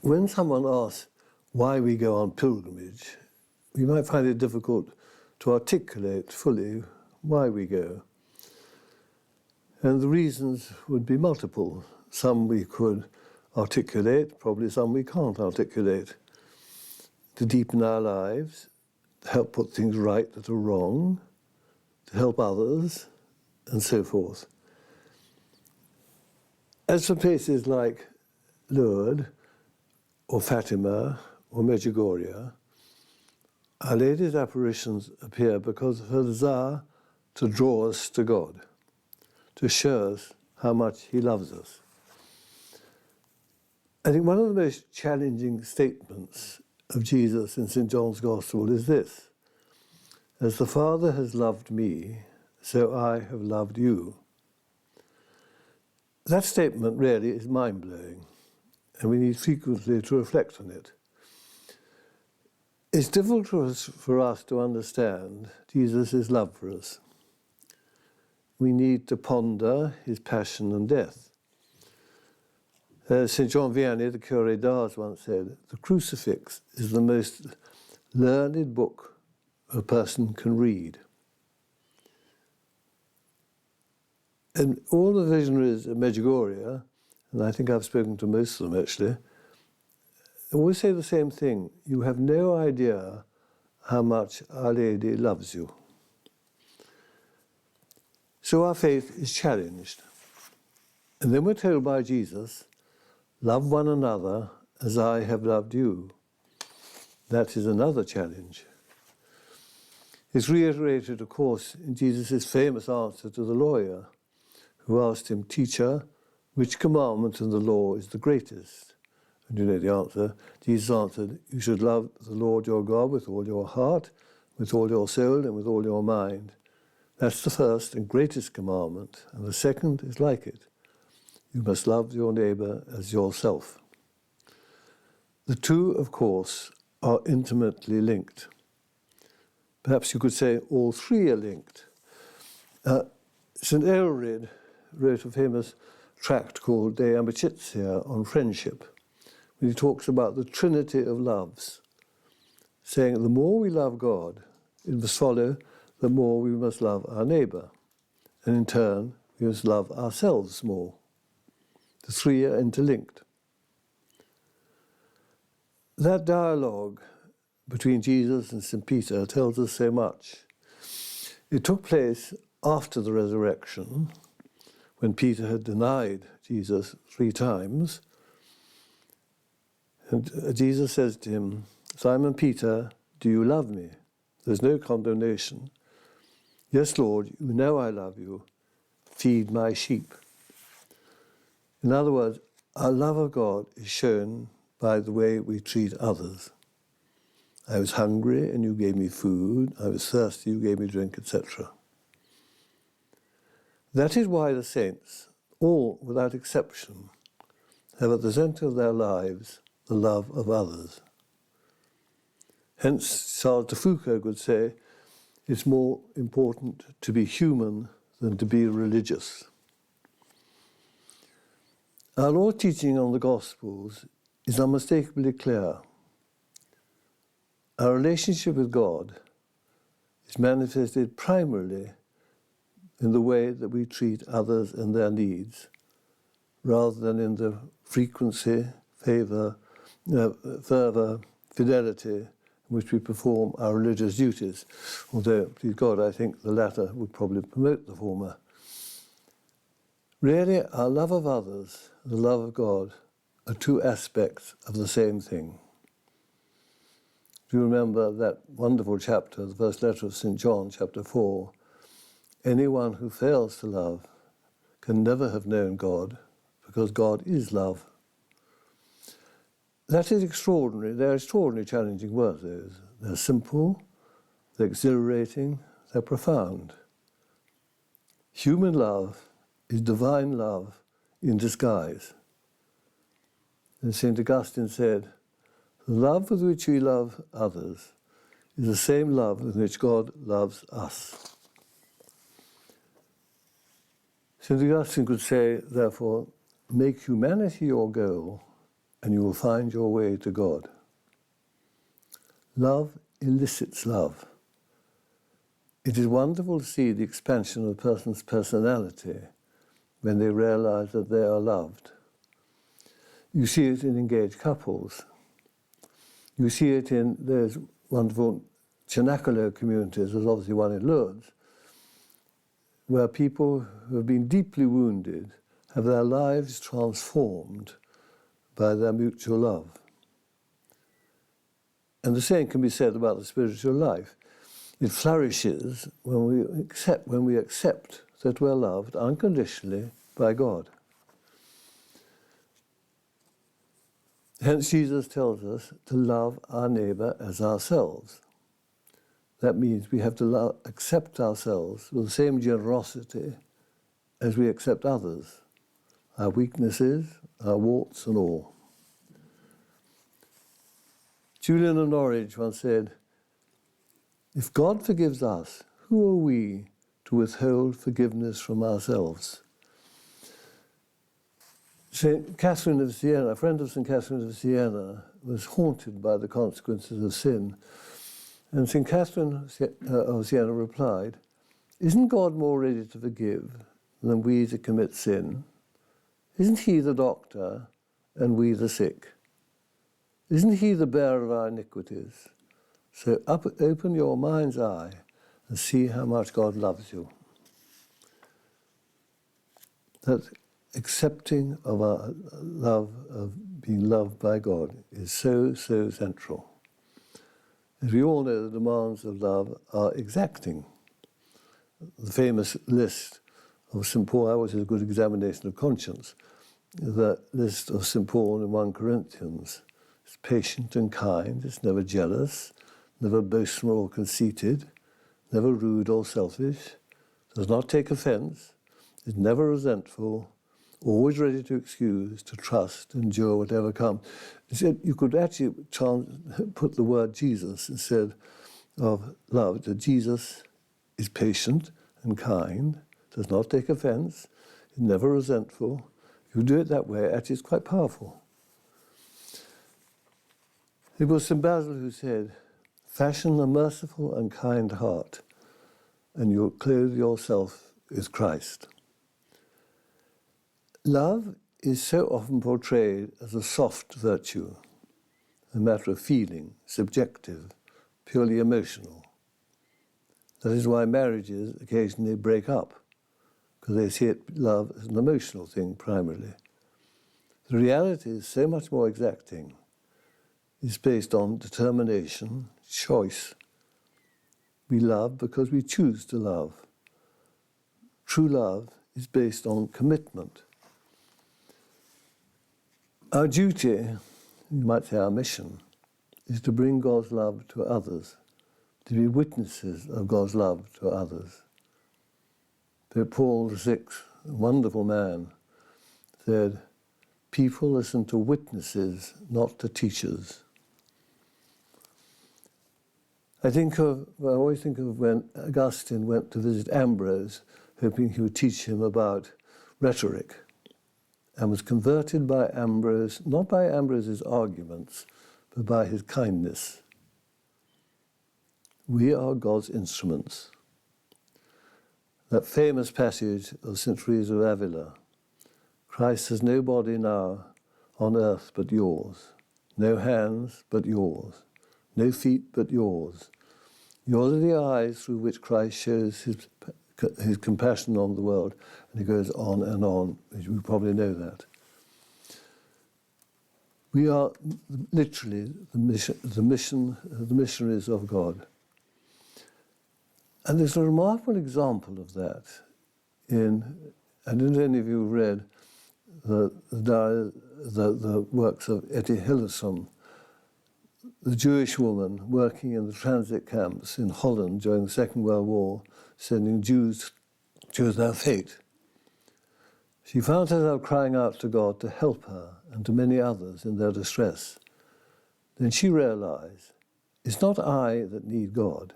when someone asks why we go on pilgrimage, we might find it difficult to articulate fully why we go. And the reasons would be multiple. Some we could articulate, probably some we can't articulate. To deepen our lives, to help put things right that are wrong, to help others, and so forth. As for places like Lourdes, or Fatima, or Medjugorje, Our Lady's apparitions appear because of her desire to draw us to God, to show us how much He loves us. I think one of the most challenging statements of Jesus in St. John's Gospel is this: "As the Father has loved me, so I have loved you." That statement really is mind-blowing, and we need frequently to reflect on it. It's difficult for us to understand Jesus' love for us. We need to ponder His passion and death. St. John Vianney, the Curé d'Ars, once said, "The crucifix is the most learned book a person can read." And all the visionaries at Medjugorje, and I think I've spoken to most of them actually, always say the same thing: you have no idea how much Our Lady loves you. So our faith is challenged. And then we're told by Jesus, "Love one another as I have loved you." That is another challenge. It's reiterated, of course, in Jesus' famous answer to the lawyer, who asked him, "Teacher, which commandment in the law is the greatest?" And you know the answer. Jesus answered, "You should love the Lord your God with all your heart, with all your soul, and with all your mind. That's the first and greatest commandment, and the second is like it. You must love your neighbor as yourself." The two, of course, are intimately linked. Perhaps you could say all three are linked. St. Aelred wrote a famous tract called De Amicitia, on friendship, when he talks about the trinity of loves, saying the more we love God, it must follow the more we must love our neighbor, and in turn we must love ourselves more. The three are interlinked. That dialogue between Jesus and St. Peter tells us so much. It took place after the resurrection, when Peter had denied Jesus 3 times. And Jesus says to him, "Simon Peter, do you love me?" There's no condemnation. "Yes, Lord, you know I love you. Feed my sheep." In other words, our love of God is shown by the way we treat others. I was hungry and you gave me food. I was thirsty, you gave me drink, etc. That is why the saints, all without exception, have at the center of their lives the love of others. Hence, Charles de Foucauld would say, it's more important to be human than to be religious. Our Lord's teaching on the Gospels is unmistakably clear. Our relationship with God is manifested primarily in the way that we treat others and their needs, rather than in the frequency, fervour, fidelity in which we perform our religious duties. Although, please God, I think the latter would probably promote the former. Really, our love of others and the love of God are two aspects of the same thing. Do you remember that wonderful chapter, the first letter of St. John, chapter 4? Anyone who fails to love can never have known God, because God is love. That is extraordinary. They're extraordinarily challenging words, those. They're simple, they're exhilarating, they're profound. Human love is divine love in disguise. And St. Augustine said, "The love with which we love others is the same love with which God loves us." St. Augustine could say, therefore, make humanity your goal, and you will find your way to God. Love elicits love. It is wonderful to see the expansion of a person's personality when they realize that they are loved. You see it in engaged couples. You see it in those wonderful Cenacolo communities, there's obviously one in Lourdes, where people who have been deeply wounded have their lives transformed by their mutual love. And the same can be said about the spiritual life. It flourishes when we accept that we're loved unconditionally by God. Hence Jesus tells us to love our neighbour as ourselves. That means we have to accept ourselves with the same generosity as we accept others, our weaknesses, our warts and all. Julian of Norwich once said, "If God forgives us, who are we to withhold forgiveness from ourselves?" St. Catherine of Siena, a friend of St. Catherine of Siena, was haunted by the consequences of sin. And St. Catherine of Siena replied, "Isn't God more ready to forgive than we to commit sin? Isn't he the doctor and we the sick? Isn't he the bearer of our iniquities? So open your mind's eye and see how much God loves you." That accepting of our love, of being loved by God, is so, so central. As we all know, the demands of love are exacting. The famous list of St. Paul, I always have a good examination of conscience, the list of St. Paul in 1 Corinthians. It's patient and kind, it's never jealous, never boastful or conceited, never rude or selfish, does not take offense, is never resentful, always ready to excuse, to trust, endure whatever comes. You could actually put the word Jesus instead of love. That Jesus is patient and kind, does not take offense, is never resentful. If you do it that way, actually it's quite powerful. It was St. Basil who said, "Fashion a merciful and kind heart, and you'll clothe yourself with Christ." Love is so often portrayed as a soft virtue, a matter of feeling, subjective, purely emotional. That is why marriages occasionally break up, because they see love as an emotional thing primarily. The reality is so much more exacting. It's based on determination, choice. We love because we choose to love. True love is based on commitment. Our duty, you might say our mission, is to bring God's love to others, to be witnesses of God's love to others. Pope Paul VI, a wonderful man, said, "People listen to witnesses, not to teachers." I always think of when Augustine went to visit Ambrose, hoping he would teach him about rhetoric, and was converted by Ambrose, not by Ambrose's arguments, but by his kindness. We are God's instruments. That famous passage of St. Teresa of Avila, "Christ has no body now on earth but yours, no hands but yours, no feet but yours. Yours are the eyes through which Christ shows his compassion on the world," and he goes on and on. You probably know that. We are literally the missionaries of God. And there's a remarkable example of that I don't know if any of you read the works of Etty Hillesum, the Jewish woman working in the transit camps in Holland during the Second World War, sending Jews to their fate. She found herself crying out to God to help her and to many others in their distress. Then she realized, it's not I that need God,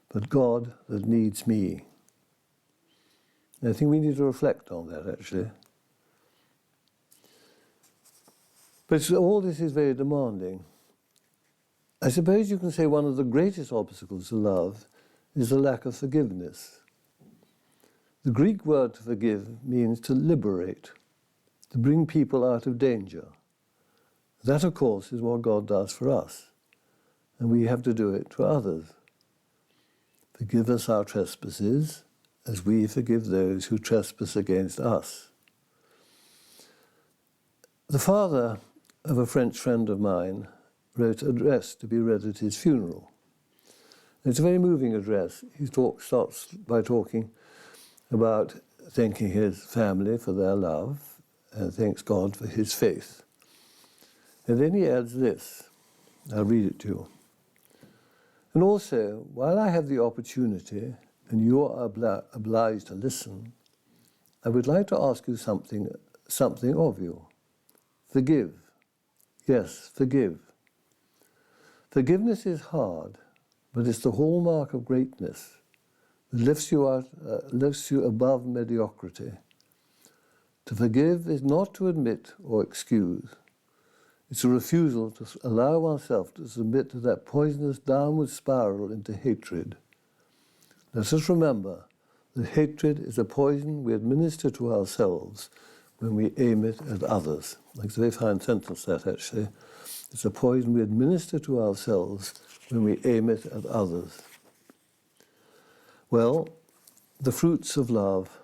but God that needs me. And I think we need to reflect on that, actually. But all this is very demanding. I suppose you can say one of the greatest obstacles to love is the lack of forgiveness. The Greek word to forgive means to liberate, to bring people out of danger. That, of course, is what God does for us, and we have to do it to others. Forgive us our trespasses, as we forgive those who trespass against us. The father of a French friend of mine wrote an address to be read at his funeral. It's a very moving address. He starts by talking about thanking his family for their love and thanks God for his faith. And then he adds this. I'll read it to you. And also, while I have the opportunity and you are obliged to listen, I would like to ask you something of you. Forgive. Yes, forgive. Forgiveness is hard, but it's the hallmark of greatness. It lifts you above mediocrity. To forgive is not to admit or excuse. It's a refusal to allow oneself to submit to that poisonous downward spiral into hatred. Let us remember that hatred is a poison we administer to ourselves when we aim it at others. It's a very fine sentence, that, actually. It's a poison we administer to ourselves when we aim it at others. Well, the fruits of love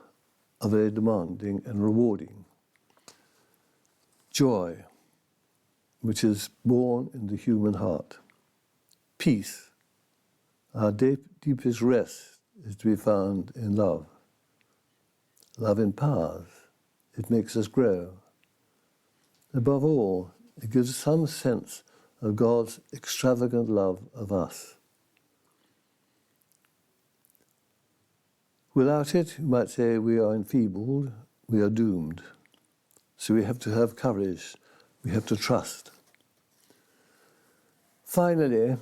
are very demanding and rewarding. Joy, which is born in the human heart. Peace, our deepest rest, is to be found in love. Love empowers. It makes us grow. Above all, it gives some sense of God's extravagant love of us. Without it, you might say, we are enfeebled, we are doomed. So we have to have courage, we have to trust. Finally,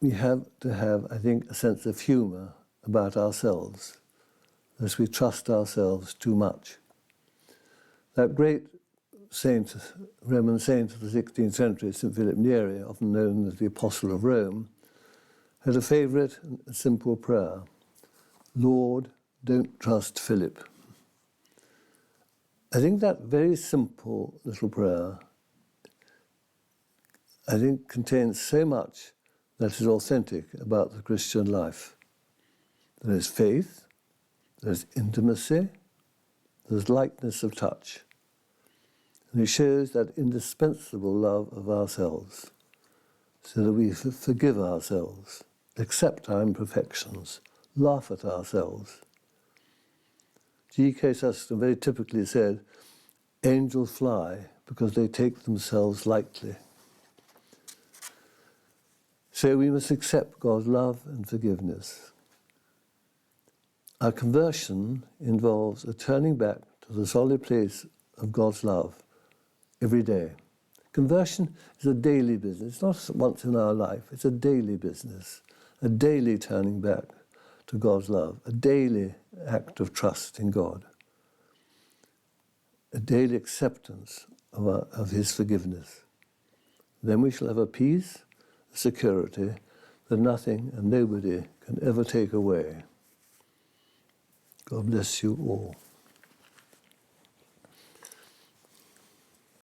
we have to have, I think, a sense of humour about ourselves, lest we trust ourselves too much. That great saint, Roman saint of the 16th century, St. Philip Neri, often known as the Apostle of Rome, had a favourite and simple prayer: Lord, don't trust Philip. I think that very simple little prayer, I think, contains so much that is authentic about the Christian life. There is faith, there is intimacy, there is lightness of touch. And it shows that indispensable love of ourselves, so that we forgive ourselves, accept our imperfections, laugh at ourselves. G.K. Chesterton very typically said, angels fly because they take themselves lightly. So we must accept God's love and forgiveness. Our conversion involves a turning back to the solid place of God's love every day. Conversion is a daily business. It's not once in our life. It's a daily business, a daily turning back to God's love, a daily act of trust in God, a daily acceptance of his forgiveness. Then we shall have a peace, a security that nothing and nobody can ever take away. God bless you all.